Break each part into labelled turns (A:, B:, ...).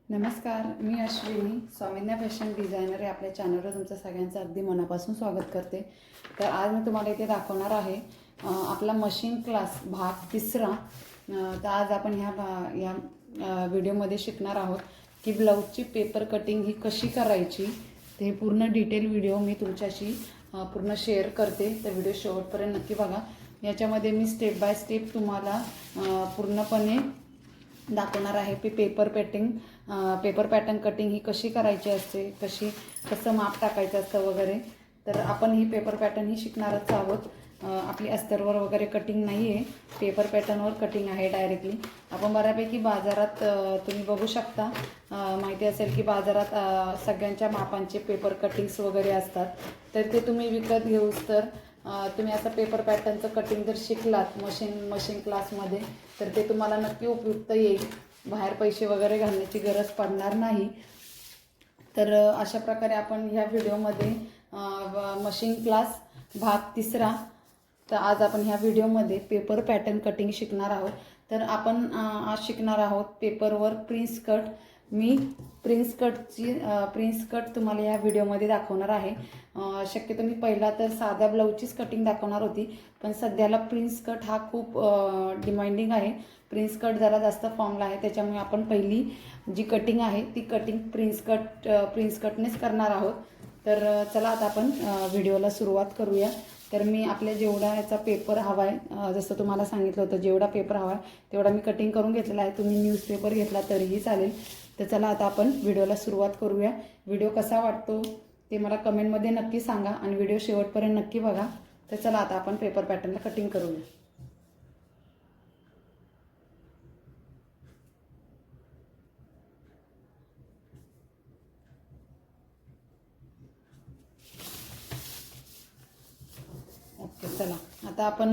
A: नमस्कार, मी Ashwini स्वामीन्या fashion designer आहे. आपल्या चॅनलवर तुमचं सगळ्यांचं अगदी मनापासून स्वागत करते. तर आज मी तुम्हाला इथे दाखवणार आहे आपला मशीन क्लास भाग 3. तर आज आपण ह्या व्हिडिओमध्ये शिकणार आहोत की ब्लाऊजची पेपर कटिंग ही कशी करायची. ते पूर्ण डिटेल व्हिडिओ मी तुमच्याशी पूर्ण शेअर करते. तर व्हिडिओ शेवटपर्यंत नक्की बघा. याच्यामध्ये मी स्टेप बाय स्टेप तुम्हाला पूर्णपणे दाखवणार आहे की पेपर पॅटर्न कटिंग ही कशी करायची असते, कसं माप टाकायचं असतं वगैरे. तर आपण ही पेपर पॅटर्न ही शिकणारच आहोत. आपली अस्तरवर वगैरे कटिंग नाही आहे, पेपर पॅटर्नवर कटिंग आहे डायरेक्टली. आपण बऱ्यापैकी बाजारात तुम्ही बघू शकता, माहिती असेल की बाजारात सगळ्यांच्या मापांचे पेपर कटिंग्स वगैरे असतात. तर ते तुम्ही विकत घेऊस तर तुम्ही असं पेपर पॅटर्नचं कटिंग जर शिकलात मशीन क्लासमध्ये तर ते तुम्हाला नक्की उपयुक्त येईल. बाहेर पैसे वगैरे घालण्याची गरज पडणार नाही. तर अशा प्रकारे आपण ह्या व्हिडिओमध्ये मशीन क्लास भाग 3. तर आज आपण ह्या व्हिडिओमध्ये पेपर पॅटर्न कटिंग शिकणार आहोत. तर आपण आज शिकणार आहोत पेपरवर प्रिन्स कट. मी प्रिन्स कट तुम्हाला या व्हिडिओमध्ये दाखवणार आहे. शक्यतो मी पहिला तर साध्या ब्लाऊजचीच कटिंग दाखवणार होती, पण सध्याला प्रिन्स कट हा खूप डिमांडिंग आहे. प्रिन्स कट जरा जास्त फॉर्मला आहे, त्याच्यामुळे आपण पहिली जी कटिंग आहे ती कटिंग प्रिन्स कटनेच करणार आहोत. तर चला आता आपण व्हिडिओला सुरुवात करूया. तर मी आपल्या जेवढा याचा पेपर हवा आहे, जसं तुम्हाला सांगितलं होतं जेवढा पेपर हवा आहे तेवढा मी कटिंग करून घेतलेला आहे. तुम्ही न्यूजपेपर घेतला तरीही चालेल. तर चला आता आपण व्हिडिओला सुरुवात करूया. व्हिडिओ कसा वाटतो ते मला कमेंटमध्ये नक्की सांगा आणि व्हिडिओ शेवटपर्यंत नक्की बघा. तर चला आता आपण पेपर पॅटर्नला कटिंग करूया. ओके, चला आता आपण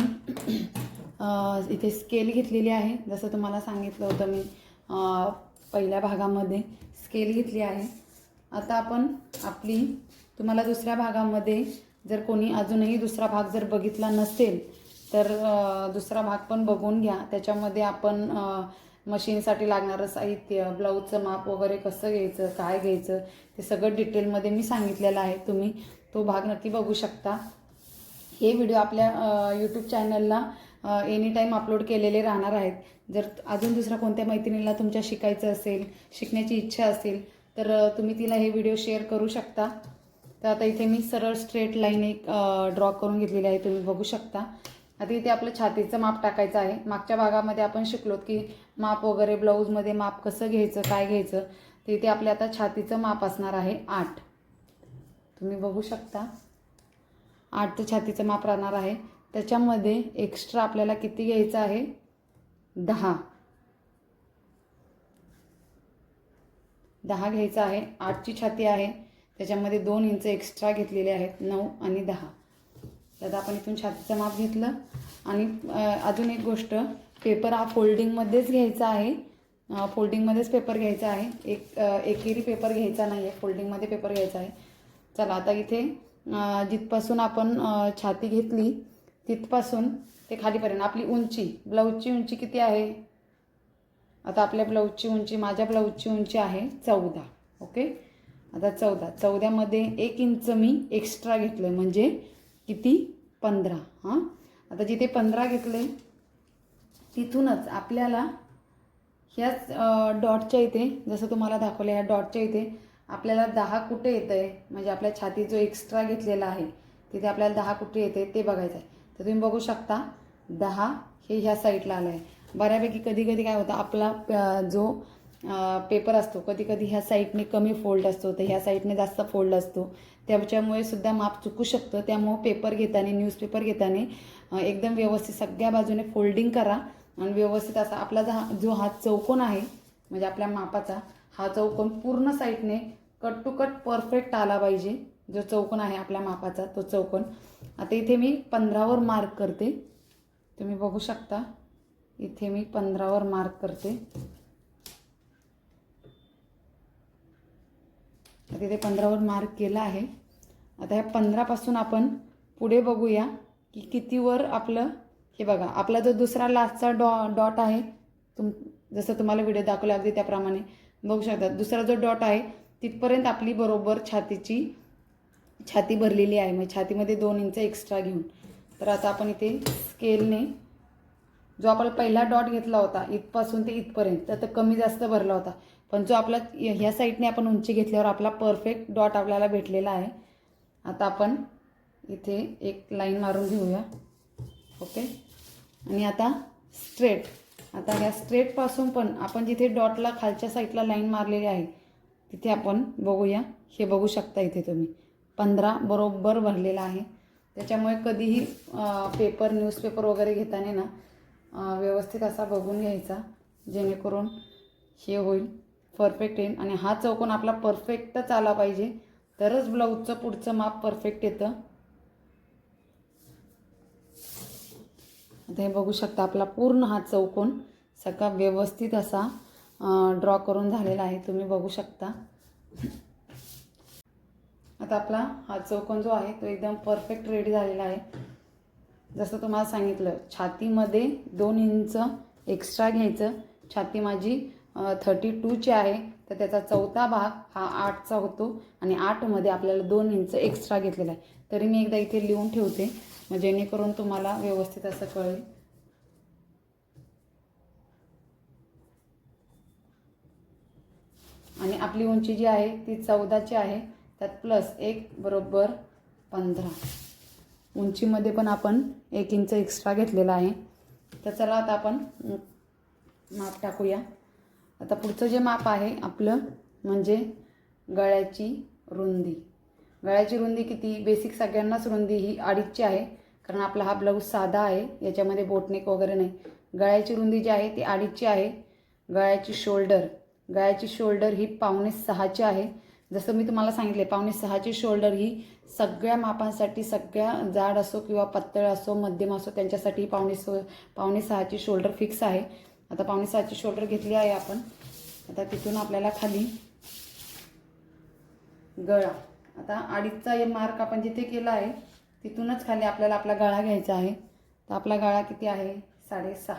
A: इथे स्केल घेतलेली आहे. जसं तुम्हाला सांगितलं होतं मी पहिल्या भागामध्ये स्केल घेतली आहे. आता आपण तुम्हाला दुसऱ्या भागामध्ये जर कोणी अजूनही दुसरा भाग जर बघितला नसेल तर दुसरा भाग पण बघून घ्या. त्याच्यामध्ये आपण मशीनसाठी लागणारं साहित्य, ब्लाऊजचं माप वगैरे कसं घ्यायचं, काय घ्यायचं ते सगळं डिटेलमध्ये मी सांगितलेलं आहे. तुम्ही तो भाग नक्की बघू शकता. हे व्हिडिओ आपल्या यूट्यूब चॅनलला एनी टाईम अपलोड केलेले राहणार आहेत. जर अजून दुसऱ्या कोणत्या मैत्रिणीला तुमच्या शिकायचं असेल, शिकण्याची इच्छा असेल तर तुम्ही तिला हे व्हिडिओ शेअर करू शकता. तर आता इथे मी सरळ स्ट्रेट लाईन एक ड्रॉ करून घेतलेली आहे, तुम्ही बघू शकता. आता इथे आपलं छातीचं माप टाकायचं आहे. मागच्या भागामध्ये आपण शिकलो की माप वगैरे ब्लाऊजमध्ये माप कसं घ्यायचं, काय घ्यायचं. तर इथे आपल्या आता छातीचं माप असणार आहे 8. तुम्ही बघू शकता 8चं छातीचं माप राहणार आहे. त्याच्यामध्ये एक्स्ट्रा आपल्याला किती घ्यायचं आहे, 10 घ्यायचं आहे. 8ची छाती आहे, त्याच्यामध्ये 2 इंच एक्स्ट्रा घेतलेले आहेत, 9 आणि 10. तर आपण इथून छातीचं माप घेतलं. आणि अजून एक गोष्ट, पेपर हा फोल्डिंगमध्येच घ्यायचा आहे. फोल्डिंगमध्येच पेपर घ्यायचा आहे, एकेरी पेपर घ्यायचा नाही आहे, फोल्डिंगमध्ये पेपर घ्यायचा आहे. चला आता इथे जिथपासून आपण छाती घेतली तिथपासून ते खालीपर्यंत आपली उंची, ब्लाऊजची उंची किती आहे. आता आपल्या ब्लाऊजची उंची, माझ्या ब्लाऊजची उंची आहे 14. ओके, आता 14मध्ये 1 इंच मी एक्स्ट्रा घेतलं म्हणजे किती, 15. हां, आता जिथे 15 घेतले तिथूनच आपल्याला ह्याच डॉटच्या इथे, जसं तुम्हाला दाखवलं ह्या डॉटच्या इथे आपल्याला 10 कुठे येतं आहे, म्हणजे आपल्या छाती जो एक्स्ट्रा घेतलेला आहे तिथे आपल्याला 10 कुठे येते ते बघायचं आहे. तर तुम्ही बघू शकता 10 हे ह्या साईडला आलं आहे. बऱ्यापैकी कधी काय होतं, आपला जो पेपर असतो कधी ह्या साईडने कमी फोल्ड असतो तर ह्या साईडने जास्त फोल्ड असतो. त्याच्यामुळे सुद्धा माप चुकू शकतं. त्यामुळे पेपर घेताना, न्यूजपेपर घेताना एकदम व्यवस्थित सगळ्या बाजूने फोल्डिंग करा आणि व्यवस्थित असा आपला जो हा चौकोन आहे म्हणजे आपल्या मापाचा हा चौकोन पूर्ण साईडने कट टू कट परफेक्ट आला पाहिजे. जो चौकोन आहे आपल्या मापाचा तो चौकोन. आता इथे मी 15वर मार्क करते. तुम्ही बघू शकता इथे मी 15वर मार्क करते. आता इथे 15वर मार्क केला आहे. आता ह्या 15पासून आपण पुढे बघूया की कितीवर आपलं, हे बघा आपला जो दुसरा लास्टचा डॉट आहे, जसं तुम्हाला व्हिडिओ दाखवला अगदी त्याप्रमाणे बघू शकता दुसरा जो डॉट आहे तिथपर्यंत आपली बरोबर छाती भरलेली आहे. मग छातीमध्ये 2 इंच एक्स्ट्रा घेऊन. तर आता आपण इथे स्केलने जो आपण पहिला डॉट घेतला होता इथपासून ते इथपर्यंत तर कमी जास्त भरला होता, पण जो आपला ह्या साईडने आपण उंची घेतल्यावर आपला परफेक्ट डॉट आपल्याला भेटलेला आहे. आता आपण इथे एक लाईन मारून घेऊया. ओके. आणि आता स्ट्रेट. आता ह्या स्ट्रेटपासून पण आपण जिथे डॉटला खालच्या साईडला लाईन मारलेली आहे तिथे आपण बघूया. हे बघू शकता इथे तुम्ही 15 बरोबर भरलेला आहे. त्याच्यामुळे कधीही पेपर न्यूजपेपर वगैरे घेताना ना व्यवस्थित असा बघून घ्यायचा, जेणेकरून हे होईल परफेक्ट येईल. आणि हा चौकोन आपला परफेक्टच आला पाहिजे, तरच ब्लाऊजचं पुढचं माप परफेक्ट येतं. आता हे बघू शकता आपला पूर्ण हा चौकोन सगळा व्यवस्थित असा ड्रॉ करून झालेला आहे, तुम्ही बघू शकता. आता आपला हा चौकोन जो आहे तो एकदम परफेक्ट रेडी झालेला आहे. जसं तुम्हाला सांगितलं छातीमध्ये 2 इंच एक्स्ट्रा घ्यायचं. छाती माझी 32ची आहे, तर त्याचा चौथा भाग हा 8चा होतो आणि 8मध्ये आपल्याला 2 इंच एक्स्ट्रा घेतलेला आहे. तरी मी एकदा इथे लिहून ठेवते, मग जेणेकरून तुम्हाला व्यवस्थित असं कळेल. आणि आपली उंची जी आहे ती 14ची आहे, त्यात प्लस 1 बरोबर 15. उंचीमध्ये पण आपण 1 इंच एक्स्ट्रा घेतलेला आहे. तर चला आता आपण माप टाकूया. आता पुढचं जे माप आहे आपलं म्हणजे गळ्याची रुंदी. गळ्याची रुंदी किती? बेसिक सगळ्यांनाच रुंदी ही 2.5ची आहे, कारण आपला हा ब्लाऊज साधा आहे, याच्यामध्ये बोटनेक वगैरे नाही. गळ्याची रुंदी जी आहे ती 2.5ची आहे. गळ्याची शोल्डर ही 5.25ची आहे. जसं मी तुम्हाला सांगितले 5.25ची शोल्डर ही सगळ्या मापांसाठी, सगळ्या जाड असो किंवा पातळ असो मध्यम असो त्यांच्यासाठी 5.25ची शोल्डर फिक्स आहे. आता 5.25ची शोल्डर घेतली आहे आपण. आता तिथून आपल्याला खाली गळा, आता 2.5चा मार्क आपण जिथे केला आहे तिथूनच खाली आपल्याला आपला गळा घ्यायचा आहे. तर आपला गळा किती आहे? 6.5.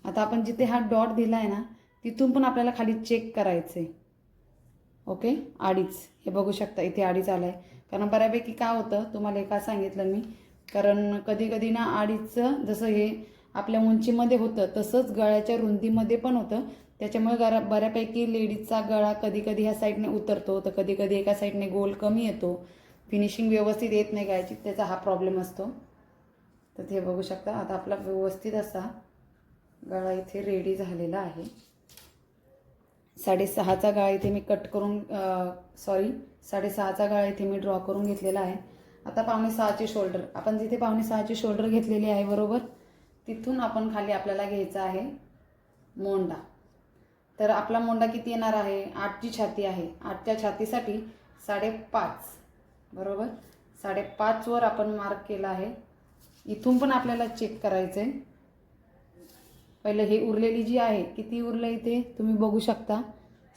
A: आता आपण जिथे हा डॉट दिला आहे ना तिथून पण आपल्याला खाली चेक करायचं आहे. ओके. 2.5 हे बघू शकता इथे 2.5 आला आहे. कारण बऱ्यापैकी काय होतं तुम्हाला एका सांगितलं मी, कारण कधी कधी ना 2.5चं जसं हे आपल्या उंचीमध्ये होतं तसंच गळ्याच्या रुंदीमध्ये पण होतं. त्याच्यामुळे बऱ्यापैकी लेडीजचा गळा कधी कधी ह्या साईडने उतरतो, तर कधी कधी एका साईडने गोल कमी येतो, फिनिशिंग व्यवस्थित येत नाही गळ्याची, त्याचा हा प्रॉब्लेम असतो. तर ते बघू शकता. आता आपला व्यवस्थित असा गळा इथे रेडी झालेला आहे. 6.5चा गळा इथे मी कट करून 6.5चा गळा इथे मी ड्रॉ करून घेतलेला आहे. आता 5.25ची शोल्डर, आपण जिथे 5.25ची शोल्डर घेतलेली आहे बरोबर तिथून आपण खाली आपल्याला घ्यायचा आहे मोंडा. तर आपला मोंडा किती येणार आहे? 8ची छाती आहे. 8च्या छातीसाठी 5.5 बरोबर 5.5वर आपण मार्क केला आहे. इथून पण आपल्याला चेक करायचं आहे. पहिलं हे उरलेली जी आहे किती उरलं इथे तुम्ही बघू शकता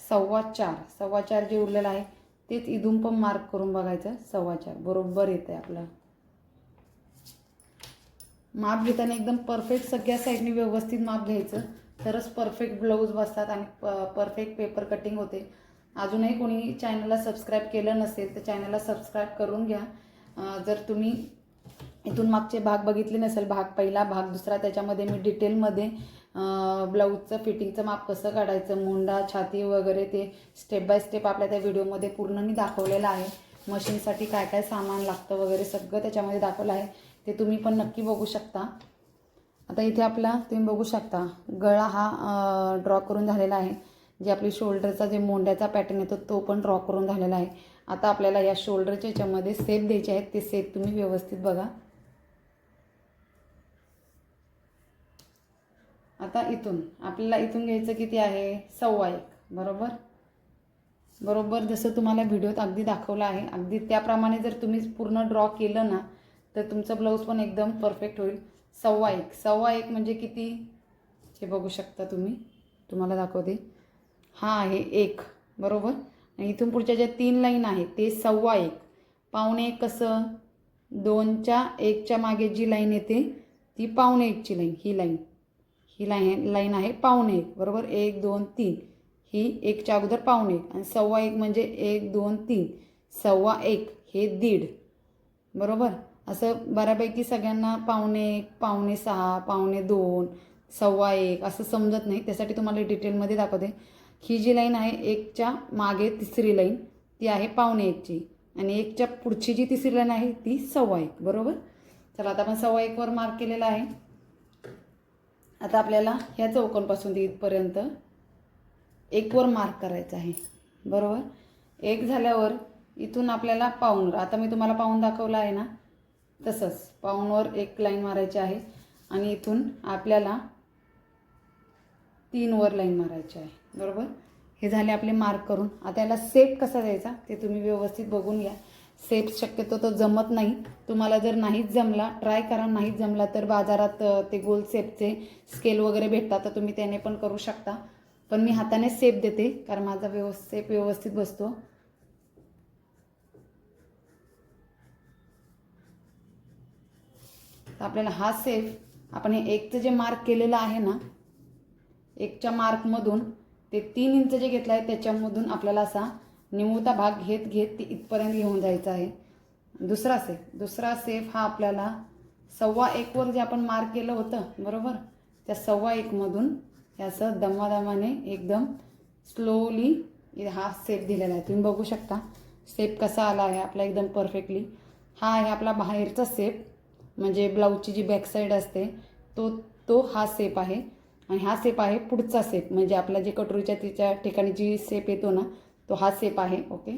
A: 4.25 जे उरलेलं आहे तेच इथून पण मार्क करून बघायचं. 4.25 बरोबर येतं आहे आपलं. माप घेताना एकदम परफेक्ट सगळ्या साईडनी व्यवस्थित माप घ्यायचं, तरच परफेक्ट ब्लाऊज बसतात आणि परफेक्ट पेपर कटिंग होते. अजूनही कोणी चॅनलला सबस्क्राईब केलं नसेल तर चॅनलला सबस्क्राईब करून घ्या. जर तुम्ही इथून मागचे भाग बघितले नसेल, भाग पहिला भाग दुसरा, त्याच्यामध्ये मी डिटेलमध्ये ब्लाऊजचं फिटिंगचं माप कसं काढायचं, मोंडा छाती वगैरे ते स्टेप बाय स्टेप आपल्या त्या व्हिडिओमध्ये पूर्ण मी दाखवलेलं आहे. मशीनसाठी काय काय सामान लागतं वगैरे सगळं त्याच्यामध्ये दाखवलं आहे, ते तुम्ही पण नक्की बघू शकता. आता इथे आपला तुम्ही बघू शकता गळा हा ड्रॉ करून झालेला आहे. जे आपली शोल्डरचा जे मोंड्याचा पॅटर्न येतो तो पण ड्रॉ करून झालेला आहे. आता आपल्याला या शोल्डरच्या याच्यामध्ये सेप द्यायचे आहेत, ते सेप तुम्ही व्यवस्थित बघा. आता इथून आपल्याला इथून घ्यायचं किती आहे? 1.25 बरोबर जसं तुम्हाला व्हिडिओत अगदी दाखवलं आहे, अगदी त्याप्रमाणे जर तुम्ही पूर्ण ड्रॉ केलं ना तर तुमचं ब्लाऊज पण एकदम परफेक्ट होईल. 1.25 म्हणजे किती हे बघू शकता तुम्ही, तुम्हाला दाखवते. हा आहे 1 बरोबर. आणि इथून पुढच्या ज्या 3 लाईन आहे ते 1.25. 1.25 कसं 2च्या 1च्या मागे जी लाईन येते ती पावणे एकची लाईन, ही लाईन आहे पावणे एक, बरोबर. 1 2 3 ही एकच्या अगोदर पावणे एक, आणि 1.25 म्हणजे 1 2 3 1.25 हे दीड, बरोबर. असं बऱ्यापैकी सगळ्यांना पावणे एक, पावणे सहा, पावणे दोन, 1.25 असं समजत नाही, त्यासाठी तुम्हाला डिटेलमध्ये दाखवते. ही जी लाईन आहे एकच्या मागे तिसरी लाईन ती आहे पावणे एकची, आणि एकच्या पुढची जी तिसरी लाईन आहे ती 1.25, बरोबर. चला आता आपण 1.25 वर मार्क केलेला आहे. आता आपल्याला ह्या चौकोनपासून ते इथपर्यंत 1 वर मार्क करायचं आहे, बरोबर. 1 झाल्यावर इथून आपल्याला पाऊणवर, आता मी तुम्हाला पाऊण दाखवला आहे ना, तसंच पाऊणवर एक लाईन मारायची आहे, आणि इथून आपल्याला 3 वर लाईन मारायची आहे, बरोबर. हे झाले आपले मार्क करून. आता याला सेप कसा द्यायचा ते तुम्ही व्यवस्थित बघून घ्या. सेप शक्यतो तो जमत नाही, तुम्हाला जर नाहीच जमला, ट्राय करा. नाहीच जमला तर बाजारात ते गोल सेपचे स्केल वगैरे भेटतात, तर तुम्ही त्याने पण करू शकता. पण मी हाताने सेप देते कारण माझा सेप व्यवस्थित बसतो. तर आपल्याला हा सेप आपण हे एकचं जे मार्क केलेलं आहे ना, एकच्या मार्कमधून ते 3 इंच जे घेतलं आहे त्याच्यामधून आपल्याला असा निमुळता भाग घेत घेत ते इथपर्यंत घेऊन जायचं आहे. दुसरा सेफ हा आपल्याला 1.25 वर जे आपण मार्क केलं होतं, बरोबर, त्या 1.25 मधून हे असं दमादमाने एकदम स्लोली हा सेप दिलेला आहे. तुम्ही बघू शकता सेप कसा आला आहे आपला एकदम परफेक्टली. हा आहे आपला बाहेरचा सेप, म्हणजे ब्लाऊजची जी बॅक साईड असते तो हा सेप आहे, आणि हा सेप आहे पुढचा सेप, म्हणजे आपला जे कटोरीच्या तिच्या ठिकाणी जी सेप येतो ना तो हा सेप आहे. ओके.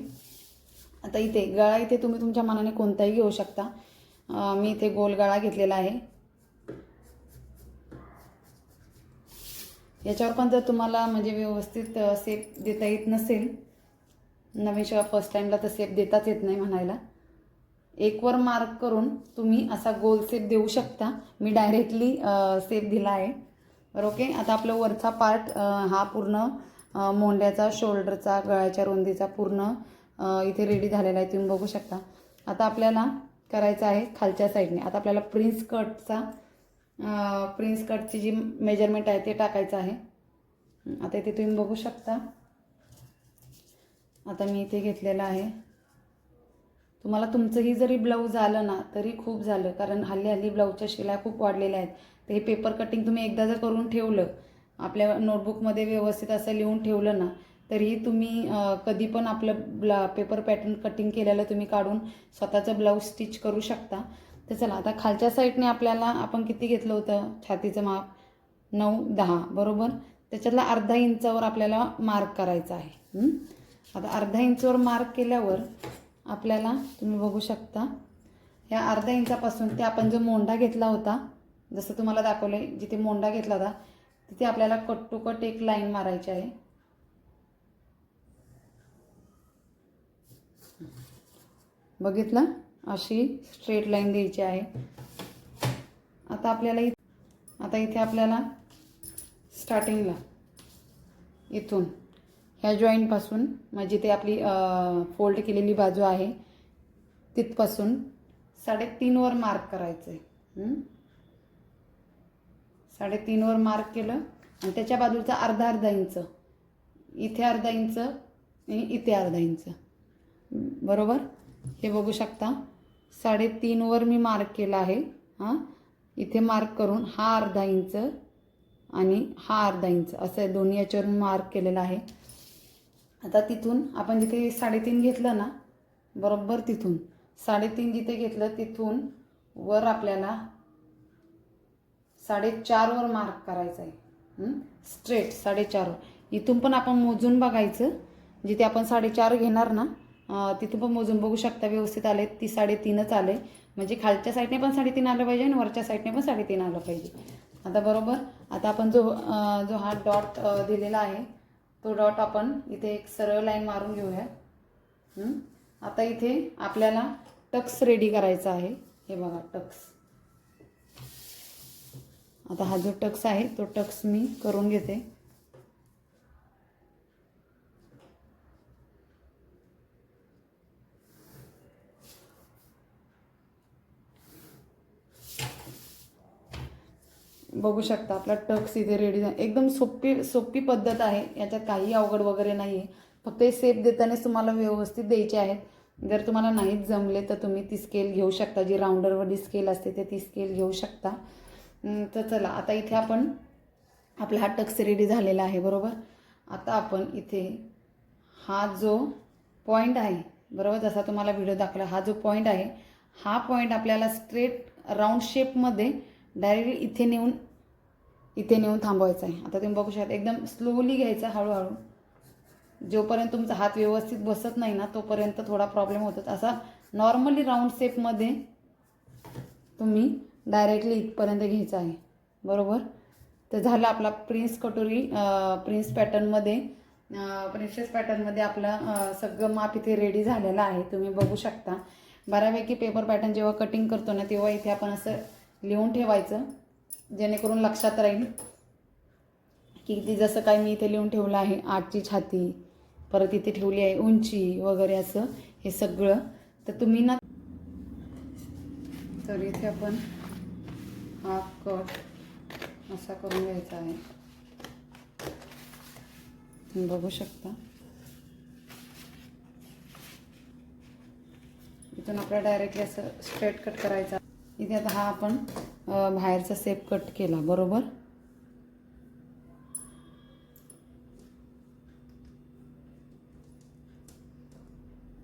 A: आता इथे गळा इथे तुम्ही तुमच्या मनाने कोणताही घेऊ शकता. मी इथे गोल गळा घेतलेला आहे. याच्यावर पण जर तुम्हाला म्हणजे व्यवस्थित सेप देता येत नसेल, नवीन शिवाय फर्स्ट टाईमला तर सेप देताच येत नाही म्हणायला, 1 वर मार्क करून तुम्ही असा गोल सेप देऊ शकता. मी डायरेक्टली सेप दिला आहे, बरं. ओके. आता आपलं वरचा पार्ट हा पूर्ण मोंड्याचा, शोल्डरचा, गळ्याच्या रुंदीचा पूर्ण इथे रेडी झालेला आहे, तुम्ही बघू शकता. आता आपल्याला करायचं आहे खालच्या साईडने. आता आपल्याला प्रिन्स कटची जी मेजरमेंट आहे ते टाकायचं आहे. आता इथे तुम्ही बघू शकता. आता मी इथे घेतलेलं आहे. तुम्हाला तुमचंही जरी ब्लाऊज आलं ना तरी खूप झालं, कारण हल्ली ब्लाऊजच्या शिलाई खूप वाढलेल्या आहेत. तर हे पेपर कटिंग तुम्ही एकदा जर करून ठेवलं, आपल्या नोटबुकमध्ये व्यवस्थित असं लिहून ठेवलं ना, तरीही तुम्ही कधी पण आपलं पेपर पॅटर्न कटिंग केलेलं तुम्ही काढून स्वतःचं ब्लाऊज स्टिच करू शकता. तर चला आता खालच्या साईडने आपल्याला आपण किती घेतलं होतं छातीचं माप, 9-10, बरोबर. त्याच्यातला अर्धा इंचावर आपल्याला मार्क करायचा आहे. आता अर्धा इंचवर मार्क केल्यावर आपल्याला तुम्ही बघू शकता ह्या अर्धा इंचापासून ते आपण जो मोंडा घेतला होता, जसं तुम्हाला दाखवले, जिथे मोंडा घेतला होता तिथे आपल्याला कट टू कट एक लाईन मारायची आहे. बघितलं, अशी स्ट्रेट लाईन द्यायची आहे. आता इथे आपल्याला स्टार्टिंगला इथून ह्या जॉईंटपासून, म्हणजे ते आपली फोल्ड केलेली बाजू आहे तिथपासून 3.5 वर मार्क करायचं आहे. 3.5 वर मार्क केलं, आणि त्याच्या बाजूचा अर्धा इंच, इथे अर्धा इंच आणि इथे अर्धा इंच, बरोबर. हे बघू शकता 3.5 वर मी मार्क केला आहे. इथे मार्क करून हा अर्धा इंच आणि हा अर्धा इंच असं दोन्ही याच्यावर मार्क केलेला आहे. आता तिथून आपण जिथे 3.5 घेतलं ना, बरोबर तिथून 3.5 जिथे घेतलं तिथून वर आपल्याला 4.5 वर मार्क करायचं आहे. स्ट्रेट 4.5 वर. इथून पण आपण मोजून बघायचं, जिथे आपण 4.5 घेणार ना तिथून पण मोजून बघू शकता व्यवस्थित आले, ती 3.5च आले, म्हणजे खालच्या साईडने पण 3.5 आलं पाहिजे आणि वरच्या साईडने पण 3.5 आलं पाहिजे. आता बरोबर. आता आपण जो हा डॉट दिलेला आहे तो डॉट आपण इथे एक सरळ लाईन मारून घेऊया. आता इथे आपल्याला टक्स रेडी करायचा आहे. हे बघा टक्स. आता हा जो टक्स आहे तो टक्स मी करून घेते. बघू शकता आपला टक्स इथे रेडी आहे. एकदम सोपी पद्धत आहे, याच्यात काही अवघड वगैरे नाही आहे. फक्त हे सेप देतानाच तुम्हाला व्यवस्थित द्यायचे आहेत. जर तुम्हाला नाहीच जमले तर तुम्ही ती स्केल घेऊ शकता, जी राऊंडरवरली स्केल असते ते ती स्केल घेऊ शकता. तर चला आता इथे आपण आपला हा टक्स रेडी झालेला आहे बरोबर. आता आपण इथे हा जो पॉईंट आहे बरोबर, जसा तुम्हाला व्हिडिओ दाखवला, हा जो पॉईंट आहे हा पॉईंट आपल्याला स्ट्रेट राऊंड शेपमध्ये डायरेक्टली इथे नेऊन थांबवायचा आहे. आता तुम्ही बघू शकता एकदम स्लोली घ्यायचा, हळूहळू. जोपर्यंत तुमचा हात व्यवस्थित बसत नाही ना तोपर्यंत थोडा प्रॉब्लेम होतो. असा नॉर्मली राऊंड शेपमध्ये तुम्ही डायरेक्टली इथपर्यंत घ्यायचा आहे बरोबर. तर झालं आपला प्रिन्सेस पॅटर्नमध्ये आपलं सगळं माप इथे रेडी झालेलं आहे. तुम्ही बघू शकता. बऱ्यापैकी पेपर पॅटर्न जेव्हा कटिंग करतो ना तेव्हा इथे आपण असं लिहून ठेवायचं, जेणेकरून लक्षात राहील की ती जसं काय मी इथे लिहून ठेवलं आहे 8ची छाती, परत इथे ठेवली आहे उंची वगैरे असं हे सगळं. तर तुम्ही ना तर इथे आपण हा कट असा करून घ्यायचा आहे. तुम्ही बघू शकता. इथून आपल्याला डायरेक्टली असं स्ट्रेट कट करायचा. इथे आता हा आपण बाहेरचा सेप कट केला बरोबर.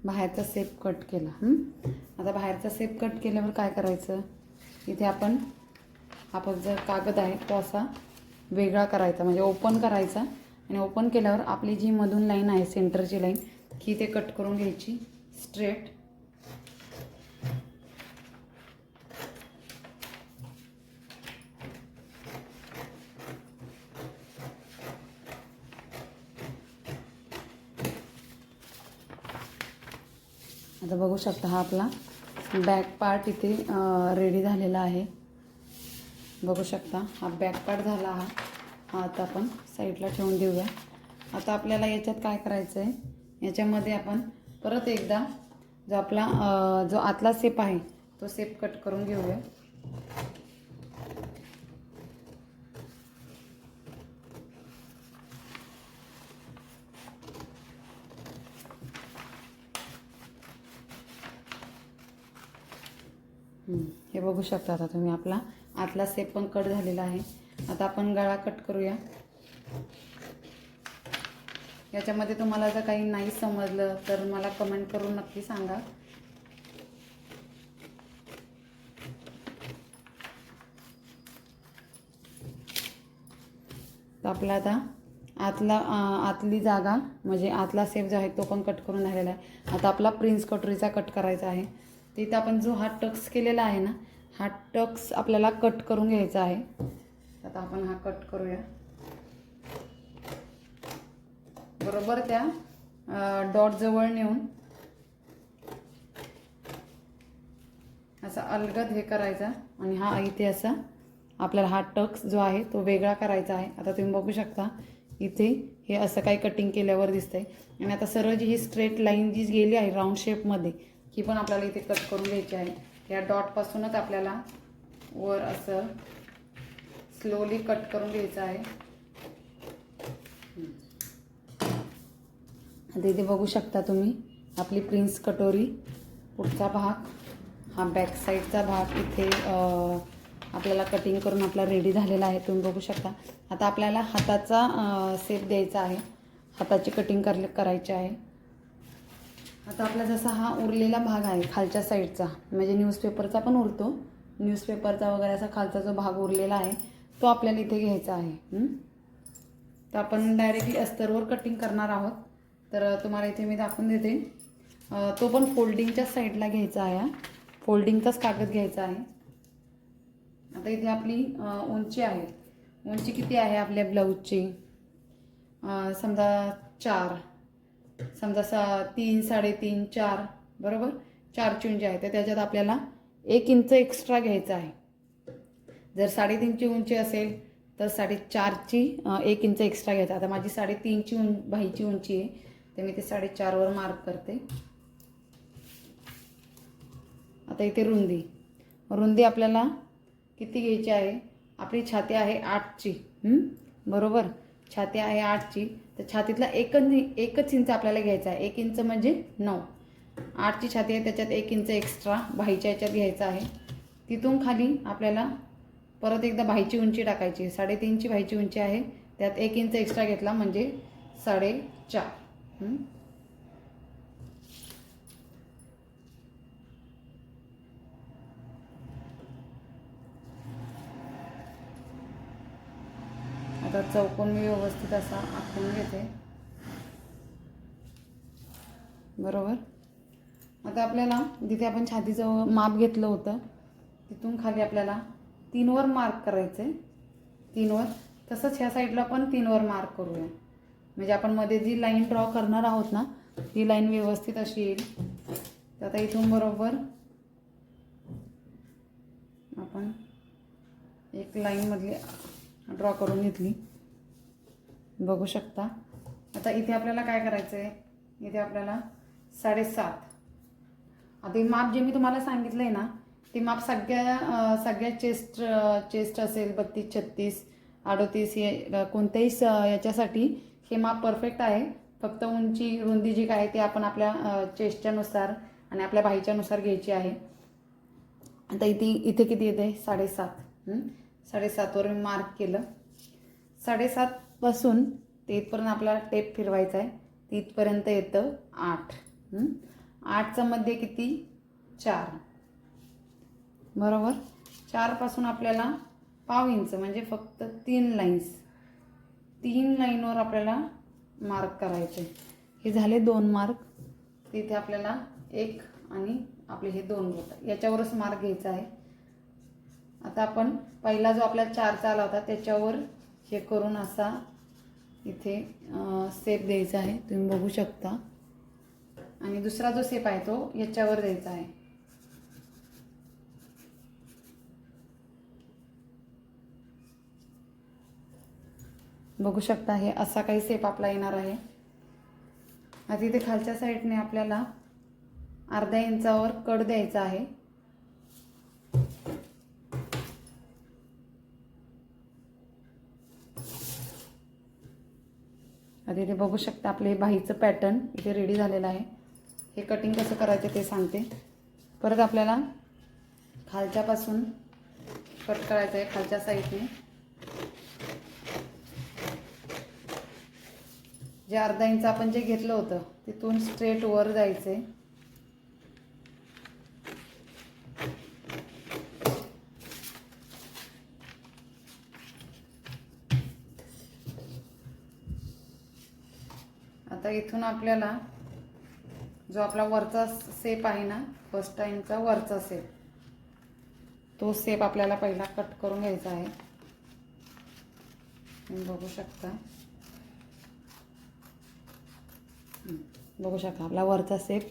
A: बाहेरचा सेप कट केला. आता बाहेरचा सेप कट केल्यावर काय करायचं, इथे आपण जो कागद आहे तो असा वेगळा करायचा, म्हणजे ओपन करायचा. आणि ओपन केल्यावर आपली जी मधून लाईन आहे सेंटरची लाईन ही ते कट करून घ्यायची स्ट्रेट. आता बघू शकता हा आपला बॅक पार्ट इथे रेडी झालेला आहे. बघू शकता हा बॅक पार्ट झाला. हा आता आपण साईडला ठेवून देऊया. आता आपल्याला याच्यात काय करायचं आहे, याच्यामध्ये आपण परत एकदा जो आपला जो आतला सेप आहे तो सेप कट करून घेऊया. हे बघू शकता. आता तुम्ही आपला आतला सेप पण कट झालेला आहे. आता आपण गळा कट करूया. याच्यामध्ये तुम्हाला जर काही नाही समजलं तर मला कमेंट करून नक्की सांगा. तर आपला आता आतली जागा म्हणजे आतला सेप जो आहे तो पण कट करून झालेला आहे. आता आपला प्रिन्स कटोरीचा कट करायचा आहे. तिथे आपण जो हा टक्स केलेला आहे ना, हा टक्स आपल्याला कट करून घ्यायचा आहे. आता आपण हा कट करूया. बरोबर त्या डॉट जवळ नेऊन असा अलगद हे करायचा आणि हा इथे असा आपल्याला हा टक्स जो आहे तो वेगळा करायचा आहे. आता तुम्ही बघू शकता इथे हे असं काही कटिंग केल्यावर दिसतंय. आणि आता सरळ जी ही स्ट्रेट लाईन जी गेली आहे राऊंड शेपमध्ये ही पण आपल्याला इथे कट करून घ्यायची आहे. या डॉटपासूनच आपल्याला वर असं स्लोली कट करून घ्यायचं आहे. आता इथे बघू शकता तुम्ही आपली प्रिन्स कटोरी पुढचा भाग, हा बॅक साईडचा भाग इथे आपल्याला कटिंग करून आपला रेडी झालेला आहे. तुम्ही बघू शकता. आता आपल्याला हाताचा शेप द्यायचा आहे, हाताची कटिंग करायची आहे. आता आपला जसा हा उरलेला भाग आहे खालच्या साईडचा, म्हणजे न्यूजपेपरचा पण उरतो, न्यूजपेपरचा वगैरे असा खालचा जो भाग उरलेला आहे तो आपल्याला इथे घ्यायचा आहे. तर आपण डायरेक्टली अस्तरवर कटिंग करणार आहोत. तर तुम्हाला इथे मी दाखवून देते. तो पण फोल्डिंगच्या साईडला घ्यायचा आहे, फोल्डिंगचाच कागद घ्यायचा आहे. आता इथे आपली उंची आहे, उंची किती आहे आपल्या ब्लाऊजची, समजा 4, समजा 3, 3.5, 4 बरोबर, 4ची उंची आहे. तर त्याच्यात आपल्याला 1 इंच एक्स्ट्रा घ्यायचा आहे. जर 3.5ची उंची असेल तर 4.5ची 1 इंच एक्स्ट्रा घ्यायचा. आता माझी 3.5ची बाहीची उंची आहे, तर मी ते 4.5वर मार्क करते. आता इथे रुंदी आपल्याला किती घ्यायची आहे, आपली छाती आहे 8ची, बरोबर, छाती आहे 8ची, तर छातीतला एकच इंच आपल्याला घ्यायचा आहे. 1 इंच म्हणजे 9. 8ची छाती आहे, त्याच्यात 1 इंच एक्स्ट्रा बाहीच्या याच्यात घ्यायचा आहे. तिथून खाली आपल्याला परत एकदा बाहीची उंची टाकायची. 3.5ची बाहीची उंची आहे, त्यात 1 इंच एक्स्ट्रा घेतला म्हणजे 4.5. आता चौकोन मी व्यवस्थित असा आखून घेते, बरोबर. आता आपल्याला जिथे आपण छातीचं माप घेतलं होतं तिथून खाली आपल्याला 3वर मार्क करायचं आहे. 3वर, तसंच ह्या साईडला पण 3वर मार्क करूया. म्हणजे आपण मध्ये जी लाईन ड्रॉ करणार आहोत ना, ती लाईन व्यवस्थित अशी येईल. तर आता इथून बरोबर आपण एक लाईनमधली ड्रॉ करून घेतली, बघू शकता. आता इथे आपल्याला काय करायचं आहे, इथे आपल्याला 7.5. आता हे माप जे मी तुम्हाला सांगितलं आहे ना, ते माप सगळ्या चेस्ट असेल 32, 36, 38 हे कोणत्याही याच्यासाठी हे माप परफेक्ट आहे. फक्त उंची रुंदी जी काय ते आपण आपल्या चेस्टच्यानुसार आणि आपल्या बाहीच्यानुसार घ्यायची आहे. आता इथे किती येते, 7.5. 7.5वर मी मार्क केलं. 7.5 पासून ते इथपर्यंत आपल्याला टेप फिरवायचा आहे. तिथपर्यंत येतं 8. 8चा मध्ये किती, 4, बरोबर. 4 पासून आपल्याला पाव इंच म्हणजे फक्त 3 लाईन्स, 3 लाईनवर आपल्याला मार्क करायचे. हे झाले 2 मार्क. तिथे आपल्याला 1 आणि आपले हे 2 बोट याच्यावरच मार्क घ्यायचा आहे. आता आपण पहिला जो आपला 4चा आला होता त्याच्यावर हे करून असा इथे शेप द्यायचा आहे, तुम्ही बघू शकता. आणि दुसरा जो शेप आहे तो याच्यावर द्यायचा आहे. बघू शकता, हे असा काही शेप आपला येणार आहे. आता इथे खालच्या साईडने आपल्याला अर्ध्या इंचावर कट द्यायचा आहे. आता इथे बघू शकता आपले बाहीचं पॅटर्न इथे रेडी झालेलं आहे. हे कटिंग कसं करायचं ते सांगते. परत आपल्याला खालच्यापासून कट करायचं आहे, खालच्या साईडने. जे अर्धा इंच आपण जे घेतलं होतं तिथून स्ट्रेट वर जायचं आहे. आता इथून आपल्याला जो आपला वरचा शेप आहे ना, फर्स्ट टाइमचा वरचा शेप, तो शेप आपल्याला पहिला कट करून घ्यायचा आहे. तुम्ही बघू शकता, बघू शकता आपला वरचा शेप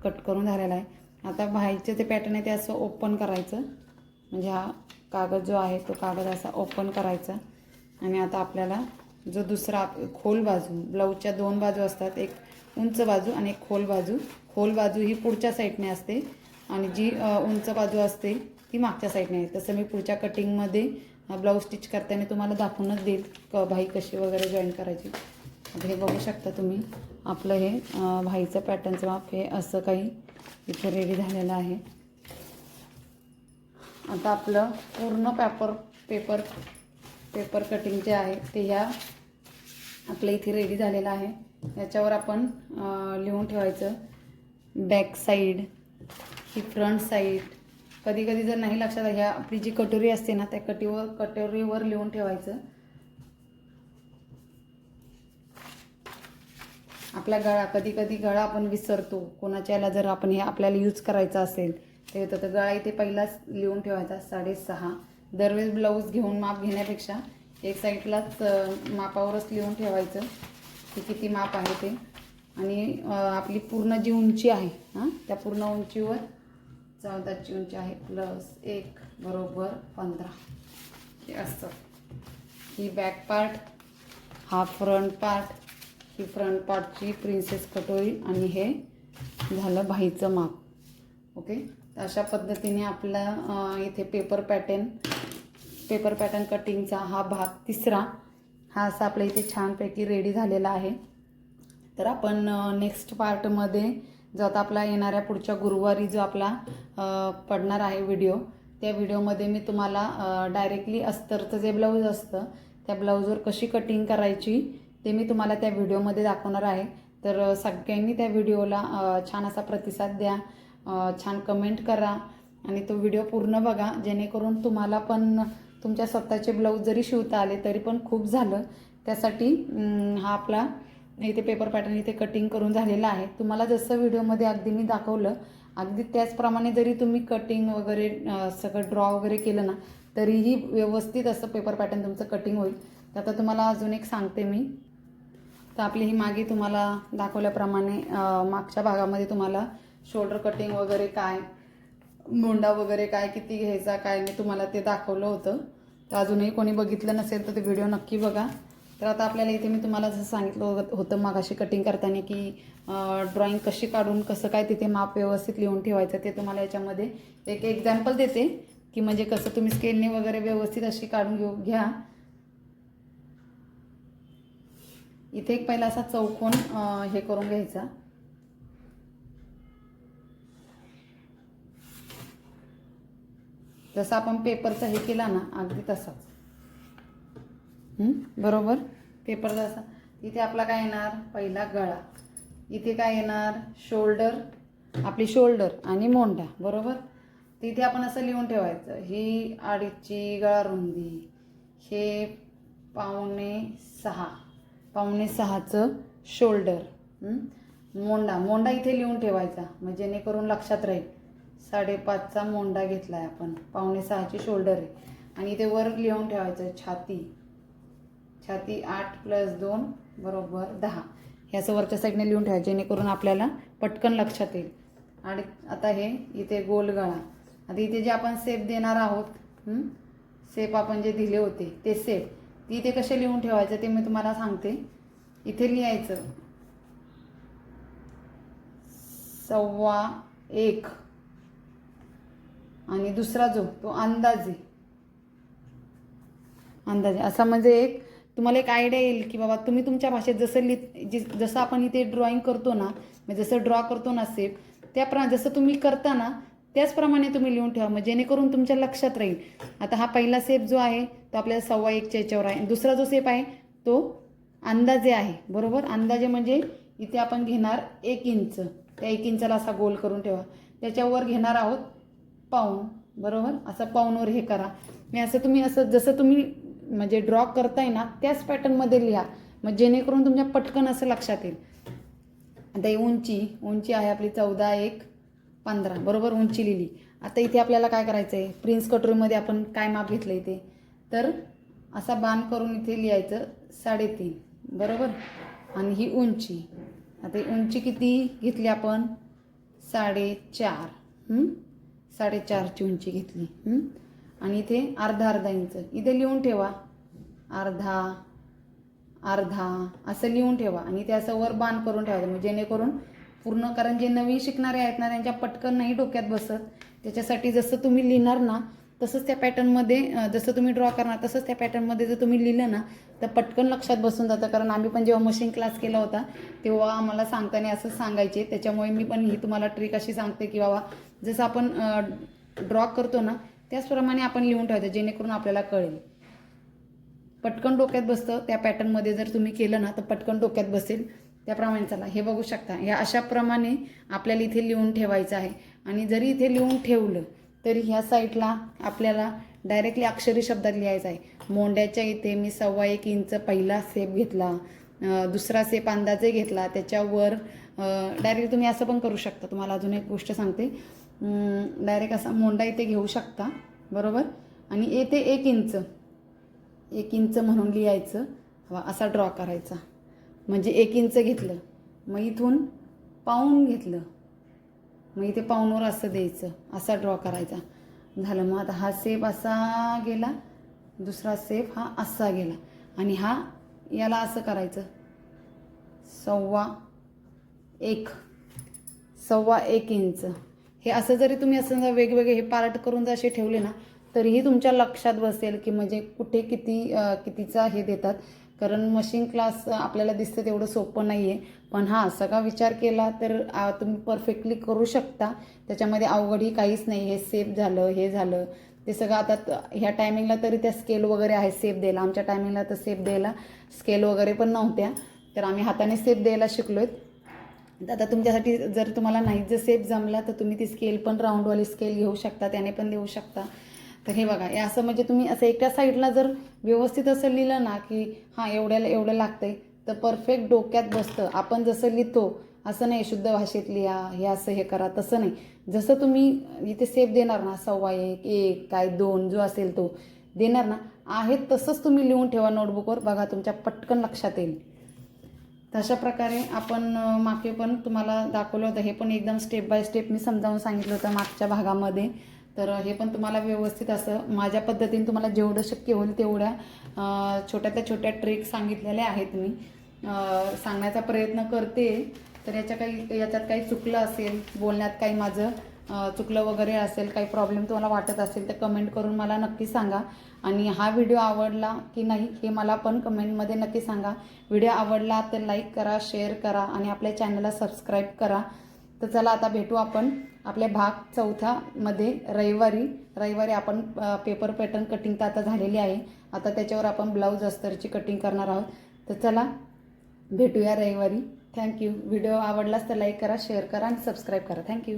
A: कट करून झालेला आहे. आता बाहीचे जे पॅटर्न आहे ते असं ओपन करायचं, म्हणजे हा कागद जो आहे तो कागद असा ओपन करायचा. आणि आता आपल्याला जो दुसरा खोल बाजू, ब्लाऊजच्या 2 बाजू असतात, एक उंच बाजू आणि एक खोल बाजू. खोल बाजू ही पुढच्या साईडने असते आणि जी उंच बाजू असते ती मागच्या साईडने आहे. तसं मी पुढच्या कटिंगमध्ये ब्लाऊज स्टिच करताना तुम्हाला दाखवूनच देईल बाही कशी वगैरे जॉईन करायची. आता हे बघू शकता तुम्ही, आपलं हे बाहीचं पॅटर्नचं माप हे असं काही इथे रेडी झालेलं आहे. आता आपलं पूर्ण पेपर कटिंग जे आहे ते ह्या आपल्या इथे रेडी झालेलं आहे. याच्यावर आपण लिहून ठेवायचं बॅक साईड, ही फ्रंट साईड. कधी कधी जर नाही लक्षात ह्या आपली जी कटोरी असते ना त्या कटोरीवर लिहून ठेवायचं. आपला गळा, कधी कधी गळा आपण विसरतो, कोणाच्या याला जर आपण हे आपल्याला यूज करायचं असेल तर गळा इथे पहिलाच लिहून ठेवायचा 6.5. दरवेळेस ब्लाऊज घेऊन माप घेण्यापेक्षा एक साईडलाच मापावरच लिहून ठेवायचं की किती माप आहे ते. आणि आपली पूर्ण जी उंची आहे त्या पूर्ण उंचीवर 14ची उंची आहे +1 बरोबर 15 हे असतं. ही बॅक पार्ट, हा फ्रंट पार्ट, ही फ्रंट पार्टची प्रिन्सेस कटोरी आणि हे झालं बाहीचं माप. ओके, अशा पद्धतीने आपला इथे पेपर पॅटर्न पेपर पॅटर्न कटिंगचा हा भाग तिसरा हा असा आपल्या इथे छानपैकी रेडी झालेला आहे. तर आपण नेक्स्ट पार्टमध्ये जो आता आपला येणाऱ्या पुढच्या गुरुवारी जो आपला पडणार आहे व्हिडिओ, त्या व्हिडिओमध्ये मी तुम्हाला डायरेक्टली अस्तरचं जे ब्लाऊज असतं त्या ब्लाऊजवर कशी कटिंग करायची ते मी तुम्हाला त्या व्हिडिओमध्ये दाखवणार आहे. तर सगळ्यांनी त्या व्हिडिओला छान असा प्रतिसाद द्या, छान कमेंट करा आणि तो व्हिडिओ पूर्ण बघा, जेणेकरून तुम्हाला पण तुमच्या स्वतःचे ब्लाऊज जरी शिवता आले तरी पण खूप झालं. त्यासाठी हा आपला इथे पेपर पॅटर्न इथे कटिंग करून झालेला आहे. तुम्हाला जसं व्हिडिओमध्ये अगदी मी दाखवलं अगदी त्याचप्रमाणे जरी तुम्ही कटिंग वगैरे सगळं ड्रॉ वगैरे केलं ना तरीही व्यवस्थित असं पेपर पॅटर्न तुमचं कटिंग होईल. तर आता तुम्हाला अजून एक सांगते मी. तर आपली ही मागे तुम्हाला दाखवल्याप्रमाणे मागच्या भागामध्ये तुम्हाला शोल्डर कटिंग वगैरे काय, मोंडा वगैरे काय किती घ्यायचा काय मी तुम्हाला ते दाखवलं होतं. तर अजूनही कोणी बघितलं नसेल तर ते व्हिडिओ नक्की बघा. तर आता आपल्याला इथे मी तुम्हाला जसं सांगितलं होतं मागाशी कटिंग करताना की ड्रॉइंग कशी काढून कसं काय तिथे माप व्यवस्थित लिहून ठेवायचं ते तुम्हाला याच्यामध्ये एक एक्झाम्पल देते की म्हणजे कसं तुम्ही स्केलने वगैरे व्यवस्थित अशी काढून घ्या. इथे एक पहिला असा चौकोन हे करून घ्यायचा. जसं आपण पेपरचा हे केला ना अगदी तसाच बरोबर. पेपर जसा इथे आपला काय येणार पहिला गळा, इथे काय येणार शोल्डर, आपली शोल्डर आणि मोंढा बरोबर. तिथे आपण असं लिहून ठेवायचं ही 2.5 गळा रुंदी, हे 5.5 शोल्डर, मोंढा इथे लिहून ठेवायचा म्हणजे जेणेकरून लक्षात राहील. 5.5चा मोंढा घेतला आहे आपण, 5.5ची शोल्डर आहे. आणि इथे वर लिहून ठेवायचं छाती 8 + 2 = 10. हे असं वरच्या साईडने लिहून ठेवायचं जेणेकरून आपल्याला पटकन लक्षात येईल. आणि आता हे इथे गोल गळा. आता इथे जे आपण सेप देणार आहोत, सेप आपण जे दिले होते ते सेप ती इथे कसे लिहून ठेवायचं ते मी तुम्हाला सांगते. इथे लिहायचं 1.25 आणि दुसरा जो तो अंदाजे असा म्हणजे एक तुम्हाला एक आयडिया येईल की बाबा तुम्ही तुमच्या भाषेत जसं आपण इथे ड्रॉइंग करतो ना, म्हणजे जसं ड्रॉ करतो ना सेप जसं तुम्ही करता ना त्याचप्रमाणे तुम्ही लिहून ठेवा म्हणजे जेणेकरून तुमच्या लक्षात राहील. आता हा पहिला सेप जो आहे तो आपल्याला 1.25च्या याच्यावर आहे. दुसरा जो सेप आहे तो अंदाजे आहे बरोबर. अंदाजे म्हणजे इथे आपण घेणार 1 इंच, त्या 1 इंचाला असा गोल करून ठेवा. त्याच्यावर घेणार आहोत पाऊण बरोबर. असं पाऊणवर हे करा. मी असं तुम्ही असं जसं तुम्ही म्हणजे ड्रॉ करताय ना त्याच पॅटर्नमध्ये लिहा मग जेणेकरून तुमच्या पटकन असं लक्षात येईल. आता ही उंची आहे आपली 14.1 बरोबर, उंची लिहिली. आता इथे आपल्याला काय करायचं आहे, प्रिन्स कटोरीमध्ये आपण काय माप घेतलं इथे तर असा बाण करून इथे लिहायचं 3.5 बरोबर. आणि ही उंची, आता ही उंची किती घेतली आपण 4.5 4.5ची उंची घेतली. आणि इथे अर्धा इंच इथे लिहून ठेवा, अर्धा असं लिहून ठेवा. आणि ते असं वर बाण करून ठेवायचं म्हणजे जेणेकरून पूर्ण, कारण जे नवीन शिकणारे आहेत ना त्यांच्या पटकन नाही डोक्यात बसत. त्याच्यासाठी जसं तुम्ही लिहिणार ना तसंच त्या पॅटर्नमध्ये, जसं तुम्ही ड्रॉ करणार तसंच त्या पॅटर्नमध्ये जर तुम्ही लिहिलं ना तर पटकन लक्षात बसून जातं. कारण आम्ही पण जेव्हा मशीन क्लास केला होता तेव्हा आम्हाला सांगताना असंच सांगायचे. त्याच्यामुळे मी पण ही तुम्हाला ट्रिक अशी सांगते की बाबा जसं आपण ड्रॉ करतो ना त्याचप्रमाणे आपण लिहून ठेवायचं जेणेकरून आपल्याला कळेल, पटकन डोक्यात बसतं. त्या पॅटर्नमध्ये जर तुम्ही केलं ना तर पटकन डोक्यात बसेल. त्याप्रमाणे चला हे बघू शकता, ह्या अशाप्रमाणे आपल्याला इथे लिहून ठेवायचं आहे. आणि जरी इथे लिहून ठेवलं तरी ह्या साईडला आपल्याला डायरेक्टली अक्षरी शब्दात लिहायचं आहे. मोंड्याच्या इथे मी 1.25 इंच पहिला सेप घेतला, दुसरा सेप अंदाजे घेतला, त्याच्यावर डायरेक्ट तुम्ही असं पण करू शकता. तुम्हाला अजून एक गोष्ट सांगते, डायरेक्ट असा मोंडा इथे घेऊ शकता बरोबर. आणि इथे 1 इंच म्हणून लिहायचं, असा ड्रॉ करायचा म्हणजे 1 इंच घेतलं, मग इथून पाऊण घेतलं, मग इथे पाऊणवर असं द्यायचं, असा ड्रॉ करायचा. झालं. मग आता हा सेप असा गेला, दुसरा सेप हा असा गेला आणि हा याला असं करायचं 1.25 इंच. हे असं जरी तुम्ही असं वेगवेगळे हे पार्ट करून जर असे ठेवले ना तरीही तुमच्या लक्षात बसेल की म्हणजे कुठे कितीचा हे देतात. कारण मशीन क्लास आपल्याला दिसतं तेवढं सोपं नाही आहे, पण हां सगळा विचार केला तर तुम्ही परफेक्टली करू शकता. त्याच्यामध्ये अवघडही काहीच नाही. हे सेफ झालं, हे झालं ते सगळं. आता ह्या टायमिंगला तरी त्या स्केल वगैरे आहे सेफ द्यायला. आमच्या टायमिंगला तर सेफ द्यायला स्केल वगैरे पण नव्हत्या, तर आम्ही हाताने सेफ द्यायला शिकलोय. आता तुमच्यासाठी जर तुम्हाला नाही जर सेफ जमला तर तुम्ही ती स्केल पण राऊंडवाली स्केल घेऊ शकता, त्याने पण देऊ शकता. तर हे बघा, हे असं म्हणजे तुम्ही असं एका साईडला जर व्यवस्थित असं लिहिलं ना की हां एवढ्याला एवढं लागतंय, तर परफेक्ट डोक्यात बसतं. आपण जसं लिहितो असं नाही शुद्ध भाषेत लिहा, हे असं हे करा, तसं नाही. जसं तुम्ही इथे सेफ देणार ना, 1.25 1 काय 2 जो असेल तो देणार ना, आहे तसंच तुम्ही लिहून ठेवा नोटबुकवर. बघा तुमच्या पटकन लक्षात येईल. तशा प्रकारे आपण मागे पण तुम्हाला दाखवलं होतं. हे पण एकदम स्टेप बाय स्टेप मी समजावून सांगितलं होतं मागच्या भागामध्ये. तर हे पण तुम्हाला व्यवस्थित असं माझ्या पद्धतीने तुम्हाला जेवढं शक्य होईल तेवढ्या छोट्यातल्या छोट्या ट्रिक सांगितलेल्या आहेत. मी सांगण्याचा प्रयत्न करते. तर याच्यात काही चुकलं असेल, बोलण्यात काही माझं चुकलं वगैरे असेल, काही प्रॉब्लेम तुम्हाला वाटत असेल तर कमेंट करून मला नक्की सांगा. आणि हा व्हिडिओ आवडला की नाही हे मला पण कमेंटमध्ये नक्की सांगा. व्हिडिओ आवडला तर लाईक करा, शेअर करा आणि आपल्या चॅनलला सबस्क्राईब करा. तर चला आता भेटू आपण आपल्या भाग 4 मध्ये रविवारी आपण पेपर पॅटर्न कटिंग तर आता झालेली आहे. आता त्याच्यावर आपण ब्लाऊज अस्तरची कटिंग करणार आहोत. तर चला भेटूया रविवारी. थँक्यू. व्हिडिओ आवडलाच तर लाईक करा, शेअर करा आणि सबस्क्राईब करा. थँक्यू.